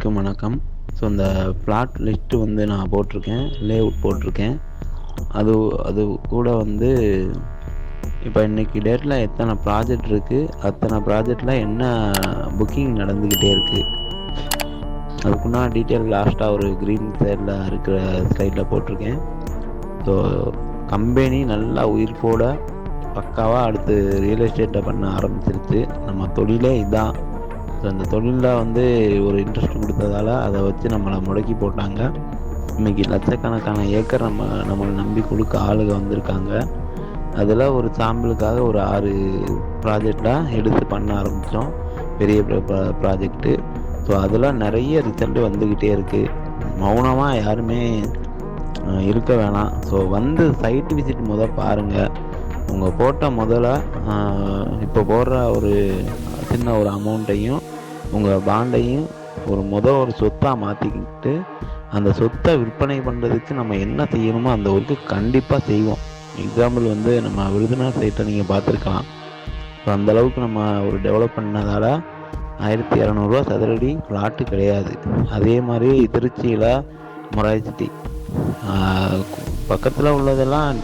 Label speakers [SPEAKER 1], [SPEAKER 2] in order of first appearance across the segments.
[SPEAKER 1] அனைவருக்கும் வணக்கம். ஸோ இந்த பிளாட் லிஸ்ட்டு வந்து நான் போட்டிருக்கேன், லேஅவுட் போட்டிருக்கேன். அது அது கூட வந்து இப்போ இன்றைக்கி டேட்டில் எத்தனை ப்ராஜெக்ட் இருக்குது, அத்தனை ப்ராஜெக்டில் என்ன புக்கிங் நடந்துக்கிட்டே இருக்குது, அதுக்குன்னா டீட்டெயில் லாஸ்ட்டாக ஒரு க்ரீன் சைடில் இருக்கிற ஸ்லைடில் போட்டிருக்கேன். ஸோ கம்பெனி நல்லா உயிர்ப்போட பக்காவாக அடுத்து ரியல் எஸ்டேட்டை பண்ண ஆரம்பிச்சிருச்சு. நம்ம தொழிலே இதான். ஸோ அந்த தொழிலில் வந்து ஒரு இன்ட்ரெஸ்ட் கொடுத்ததால அதை வச்சு நம்மளை முடக்கி போட்டாங்க. இன்றைக்கி லட்சக்கணக்கான ஏக்கர் நம்மளை நம்பி கொடுக்க ஆளுக வந்திருக்காங்க. அதில் ஒரு சாம்பிளுக்காக ஒரு 6 ப்ராஜெக்டாக எடுத்து பண்ண ஆரம்பித்தோம், பெரிய ப்ராஜெக்ட்டு. ஸோ அதில் நிறைய ரிசல்ட் வந்துக்கிட்டே இருக்குது. மௌனமாக யாருமே இருக்க வேணாம். ஸோ வந்து சைட் விசிட் பாருங்கள். உங்கள் போட்ட இப்போ போடுற ஒரு சின்ன ஒரு அமௌண்ட்டையும் உங்கள் பாண்டையும் ஒரு சொத்தாக மாற்றிக்கிட்டு அந்த சொத்தை விற்பனை பண்ணுறதுக்கு நம்ம என்ன செய்யணுமோ அந்த ஒர்க்கு கண்டிப்பாக செய்வோம். எக்ஸாம்பிள் வந்து நம்ம விருதுநகர் சைட்டை நீங்கள் பார்த்துருக்கலாம். ஸோ அந்தளவுக்கு நம்ம ஒரு டெவலப் பண்ணதால் 1200 சதுரடி பிளாட்டு கிடையாது. அதே மாதிரி திருச்சியில் மொராய்சிட்டி பக்கத்தில் உள்ளதெல்லாம்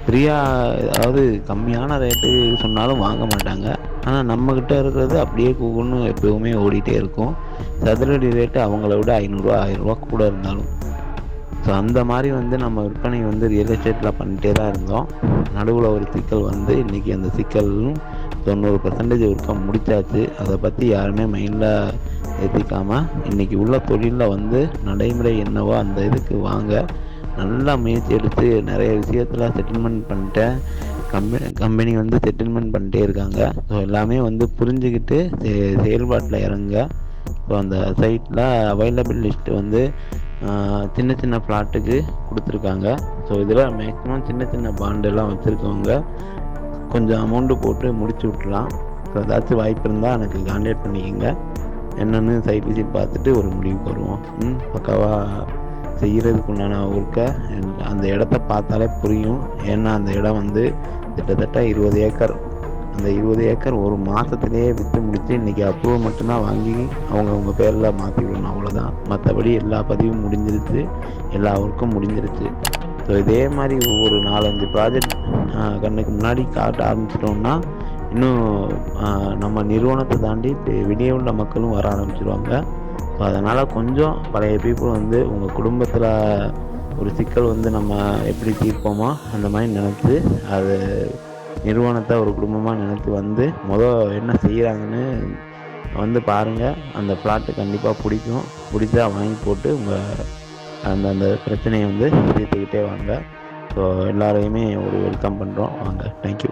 [SPEAKER 1] ஃப்ரீயாக, அதாவது கம்மியான ரேட்டு சொன்னாலும் வாங்க மாட்டாங்க. ஆனால் நம்மக்கிட்ட இருக்கிறது அப்படியே கூகுள்னு எப்போவுமே ஓடிட்டே இருக்கும். சதுரடி ரேட்டு அவங்கள விட 500 1000 கூட இருந்தாலும். ஸோ அந்த மாதிரி வந்து நம்ம விற்பனை வந்து ரியல் எஸ்டேட்டில் பண்ணிகிட்டே தான் இருந்தோம். நடுவில் ஒரு சிக்கல் வந்து இன்றைக்கி அந்த சிக்கலும் 90% ஒர்க்கை முடித்தாச்சு. அதை பற்றி யாருமே மைண்டில் ஏற்றிக்காமல் இன்றைக்கி உள்ள தொழிலில் வந்து நடைமுறை என்னவோ அந்த இதுக்கு வாங்க. நல்லா முயற்சி எடுத்து நிறைய விஷயத்தில் செட்டில்மெண்ட் பண்ணிட்டேன். கம்பெனி வந்து செட்டில்மெண்ட் பண்ணிட்டே இருக்காங்க. ஸோ எல்லாமே வந்து புரிஞ்சுக்கிட்டு செயல்பாட்டில் இறங்க. ஸோ அந்த சைட்டில் அவைலபிள் லிஸ்ட்டு வந்து சின்ன சின்ன பிளாட்டுக்கு கொடுத்துருக்காங்க. ஸோ இதில் மேக்ஸிமம் சின்ன சின்ன பாண்டெல்லாம் வச்சுருக்கவங்க கொஞ்சம் அமௌண்ட்டு போட்டு முடிச்சு விட்லாம். ஸோ ஏதாச்சும் வாய்ப்பு இருந்தால் எனக்கு கான்டாக்ட் பண்ணிக்கோங்க. என்னென்னு சைட் விசிட் பார்த்துட்டு ஒரு முடிவுக்கு வருவோம். பக்காவாக செய்கிறதுக்கு உண்டான ஒர்க்கை அந்த இடத்த பார்த்தாலே புரியும். ஏன்னா அந்த இடம் வந்து கிட்டத்தட்ட 20 ஏக்கர். அந்த 20 ஏக்கர் ஒரு மாதத்துலேயே விற்று முடித்து இன்றைக்கி அப்ரூவல் மட்டும்தான் வாங்கி அவங்க பேரில் மாற்றி விடணும், அவ்வளோதான். மற்றபடி எல்லா பதிவும் முடிஞ்சிருச்சு, எல்லா ஒர்க்கும் முடிஞ்சிருச்சு. ஸோ இதே மாதிரி ஒரு 4-5 ப்ராஜெக்ட் கண்ணுக்கு முன்னாடி காட்ட ஆரம்பிச்சிட்டோம்னா இன்னும் நம்ம நிறுவனத்தை தாண்டி வெளியே உள்ள மக்களும் வர ஆரம்பிச்சிடுவாங்க. ஸோ அதனால் கொஞ்சம் பழைய பீப்புள் வந்து உங்கள் குடும்பத்தில் ஒரு சிக்கல் வந்து நம்ம எப்படி தீர்ப்போமோ அந்த மாதிரி நினச்சி அது நிறுவனத்தை ஒரு குடும்பமாக நினச்சி வந்து என்ன செய்கிறாங்கன்னு வந்து பாருங்கள். அந்த ஃப்ளாட்டு கண்டிப்பாக பிடிச்சா வாங்கி போட்டு உங்கள் அந்த பிரச்சனையை வந்து தீர்த்துக்கிட்டே வாங்க. ஸோ எல்லாரையுமே ஒரு வெல்கம் பண்ணுறோம், வாங்க. தேங்க்யூ.